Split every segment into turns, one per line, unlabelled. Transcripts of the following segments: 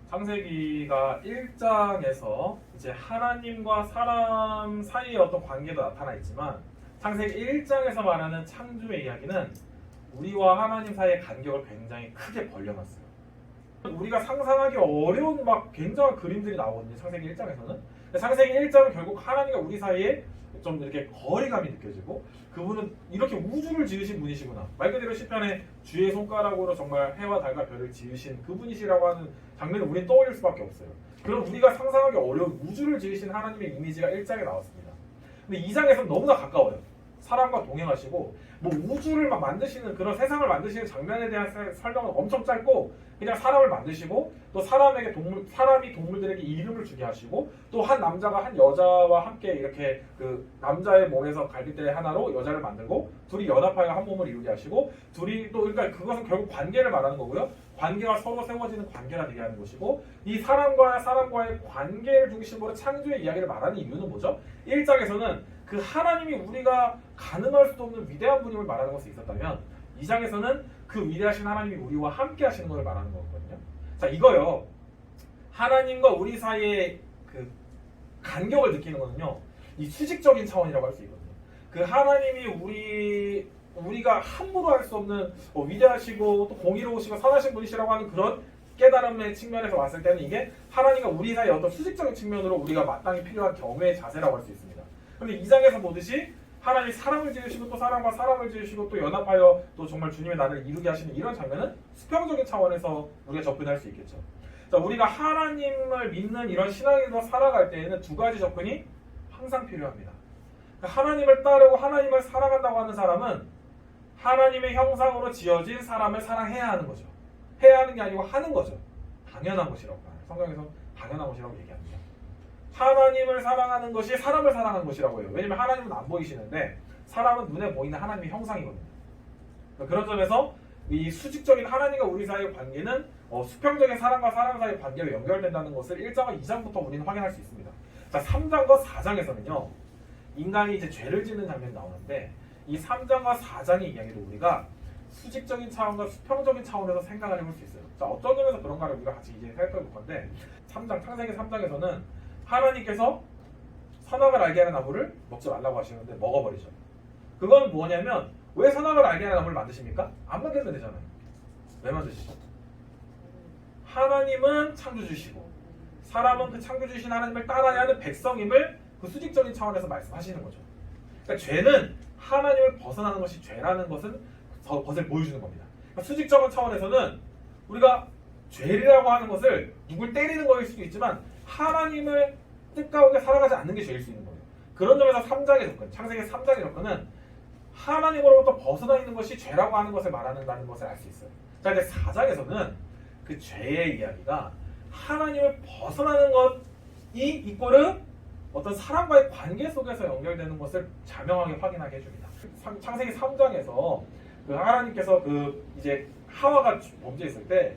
창세기가 1장에서 이제 하나님과 사람 사이의 어떤 관계도 나타나 있지만 창세기 1장에서 말하는 창조의 이야기는 우리와 하나님 사이의 간격을 굉장히 크게 벌려놨어요. 우리가 상상하기 어려운 막 굉장한 그림들이 나오거든요. 창세기 1장에서는. 창세기 1장은 결국 하나님과 우리 사이에 좀 이렇게 거리감이 느껴지고 그분은 이렇게 우주를 지으신 분이시구나. 말 그대로 시편에 주의 손가락으로 정말 해와 달과 별을 지으신 그분이시라고 하는 장면을 우리는 떠올릴 수밖에 없어요. 그럼 우리가 상상하기 어려운 우주를 지으신 하나님의 이미지가 1장에 나왔습니다. 근데 2장에서는 너무나 가까워요. 사람과 동행하시고 뭐 우주를 막 만드시는 그런 세상을 만드시는 장면에 대한 설명은 엄청 짧고 그냥 사람을 만드시고 또 사람이 동물들에게 이름을 주게 하시고 또 한 남자가 한 여자와 함께 이렇게 그 남자의 몸에서 갈빗대 하나로 여자를 만들고 둘이 연합하여 한 몸을 이루게 하시고 둘이 또 그러니까 그것은 결국 관계를 말하는 거고요. 관계가 서로 세워지는 관계가 되게 하는 것이고 이 사람과 사람과의 관계를 중심으로 창조의 이야기를 말하는 이유는 뭐죠? 1장에서는 그 하나님이 우리가 가늠할 수도 없는 위대한 분임을 말하는 것이 있었다면 2장에서는 그 위대하신 하나님이 우리와 함께 하시는 것을 말하는 거거든요. 자, 이거요. 하나님과 우리 사이의 그 간격을 느끼는 거는요. 이 수직적인 차원이라고 할 수 있거든요. 그 하나님이 우리가 함부로 할 수 없는 위대하시고 또 공의로우시고 선하신 분이시라고 하는 그런 깨달음의 측면에서 왔을 때는 이게 하나님과 우리 사이의 어떤 수직적인 측면으로 우리가 마땅히 필요한 경외의 자세라고 할 수 있습니다. 그런데 2장에서 보듯이 하나님이 사람을 지으시고 또 사람과 사람을 지으시고 또 연합하여 또 정말 주님의 나라를 이루게 하시는 이런 장면은 수평적인 차원에서 우리가 접근할 수 있겠죠. 자, 우리가 하나님을 믿는 이런 신앙에서 살아갈 때에는 두 가지 접근이 항상 필요합니다. 그러니까 하나님을 따르고 하나님을 사랑한다고 하는 사람은 하나님의 형상으로 지어진 사람을 사랑해야 하는 거죠. 해야 하는 게 아니고 하는 거죠. 당연한 것이라고 봐요. 성경에서 당연한 것이라고 얘기합니다. 하나님을 사랑하는 것이 사람을 사랑하는 것이라고 해요. 왜냐면 하나님은 안 보이시는데 사람은 눈에 보이는 하나님의 형상이거든요. 그런 점에서 이 수직적인 하나님과 우리 사이의 관계는 수평적인 사람과 사람 사이의 관계로 연결된다는 것을 1장과 2장부터 우리는 확인할 수 있습니다. 자, 3장과 4장에서는요. 인간이 이제 죄를 짓는 장면이 나오는데 이 3장과 4장의 이야기를 우리가 수직적인 차원과 수평적인 차원에서 생각을 해볼 수 있어요. 자, 어떤 점에서 그런가를 우리가 같이 이제 생각해 볼 건데 창세기 3장에서는 하나님께서 선악을 알게 하는 나무를 먹지 말라고 하시는데 먹어버리죠. 그건 뭐냐면 왜 선악을 알게 하는 나무를 만드십니까? 안 만들면 되잖아요. 왜 만드시죠? 하나님은 창조주시고 사람은 그 창조주신 하나님을 따라야 하는 백성임을 그 수직적인 차원에서 말씀하시는 거죠. 그러니까 죄는 하나님을 벗어나는 것이 죄라는 것을 보여주는 겁니다. 그러니까 수직적인 차원에서는 우리가 죄라고 하는 것을 누굴 때리는 거일 수도 있지만 하나님을 뜻 가운데 살아가지 않는 게 죄일 수 있는 거예요. 그런 점에서 3장의 접근, 창세기 3장의 접근은 하나님으로부터 벗어나 있는 것이 죄라고 하는 것을 말한다는 것을 알 수 있어요. 자, 이제 4장에서는 그 죄의 이야기가 하나님을 벗어나는 것이 이꼬르 어떤 사람과의 관계 속에서 연결되는 것을 자명하게 확인하게 해줍니다. 창세기 3장에서 그 하나님께서 이제 하와가 범죄했을 때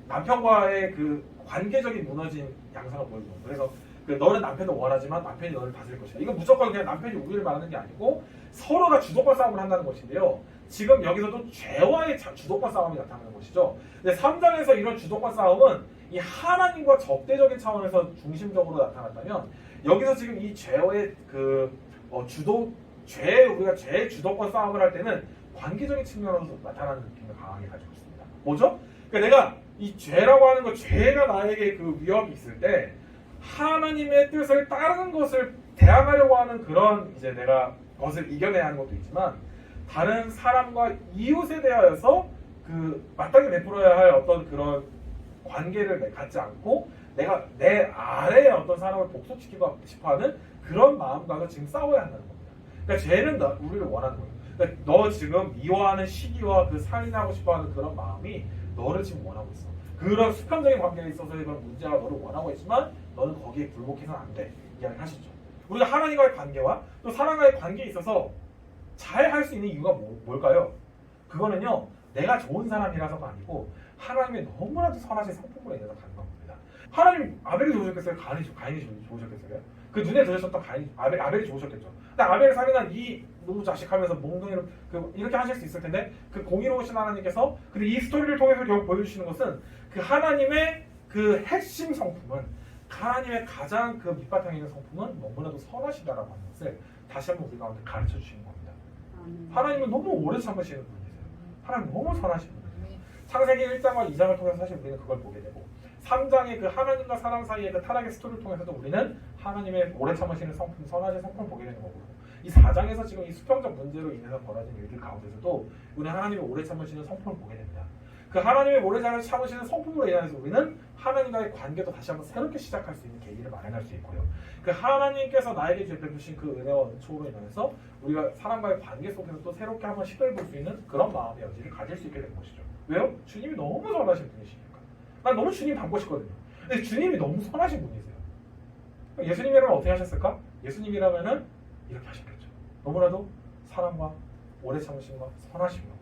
남편과의 그 관계적인 무너진 양상을 보여줘요. 그래서 너는 남편을 원하지만 남편이 너를 다스릴 것이다. 이건 무조건 그냥 남편이 우위를 말하는 게 아니고 서로가 주도권 싸움을 한다는 것인데요. 지금 여기서도 죄와의 주도권 싸움이 나타나는 것이죠. 근데 3장에서 이런 주도권 싸움은 이 하나님과 적대적인 차원에서 중심적으로 나타났다면 여기서 지금 이 죄의 우리가 죄의 주도권 싸움을 할 때는 관계적인 측면으로 나타나는 느낌을 강하게 가지고 있습니다. 뭐죠? 그러니까 내가 이 죄라고 하는 것, 죄가 나에게 그 위협이 있을 때 하나님의 뜻을 따르는 것을 대항하려고 하는 그런 이제 내가 것을 이겨내야 하는 것도 있지만 다른 사람과 이웃에 대하여서 마땅히 베풀어야 할 어떤 그런 관계를 갖지 않고 내가 내 아래에 어떤 사람을 복속시키고 싶어하는 그런 마음과도 지금 싸워야 한다는 겁니다. 그러니까 죄는 우리를 원하는 거예요. 그러니까 너 지금 미워하는 시기와 그 살인하고 싶어하는 그런 마음이 너를 지금 원하고 있어. 그런 수평적인 관계에 있어서의 그런 문제가 너를 원하고 있지만 너는 거기에 굴복해서는 안 돼. 이야기를 하시죠. 우리가 하나님과의 관계와 또 사람과의 관계에 있어서 잘 할 수 있는 이유가 뭘까요? 그거는요. 내가 좋은 사람이라서가 아니고 하나님의 너무나도 선하신 성품으로 인해서 가능한 겁니다. 하나님 아벨이 좋으셨겠어요? 가인이 좋으셨겠어요? 그 눈에 들으셨던 아벨이 좋으셨겠죠. 근데 아벨을 살인한 이 노 자식 하면서 몽둥이로 이렇게 하실 수 있을 텐데 그 공의로우신 하나님께서 근데 이 스토리를 통해서 결국 보여주시는 것은 그 하나님의 그 핵심 성품은 하나님의 가장 그 밑바탕에 있는 성품은 너무나도 선하시다라고 하는 것을 다시 한번 우리 가운데 가르쳐 주시는 겁니다. 하나님은 너무 오래 참으시는 분이세요. 하나님 너무 선하신 분이세요. 창세기 1장과 2장을 통해서 사실 우리는 그걸 보게 되고 3장의 그 하나님과 사람 사이의 그 타락의 스토리를 통해서도 우리는 하나님의 오래 참으시는 성품, 선하신 성품을 보게 되는 거고 이 4장에서 지금 이 수평적 문제로 인해서 벌어진 일들 가운데서도 우리는 하나님의 오래 참으시는 성품을 보게 됩니다. 그 하나님의 오래 참으시는 성품으로 인해서 우리는 하나님과의 관계도 다시 한번 새롭게 시작할 수 있는 계기를 마련할 수 있고요. 그 하나님께서 나에게 베푸신 그 은혜와 은총으로 인해서 우리가 사람과의 관계 속에서 또 새롭게 한번 시도해 볼 수 있는 그런 마음의 여지를 가질 수 있게 되는 것이죠. 왜요? 주님이 너무 선하신 분이시니까. 난 너무 주님 닮고 싶거든요. 근데 주님이 너무 선하신 분이세요. 예수님이라면 어떻게 하셨을까? 예수님이라면은 이렇게 하셨겠죠. 너무나도 사랑과 오래 참으심과 선하심과.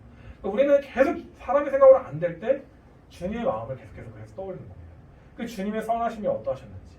우리는 계속 사람의 생각으로 안 될 때 주님의 마음을 계속해서 그래서 떠올리는 겁니다. 그 주님의 선하심이 어떠하셨는지,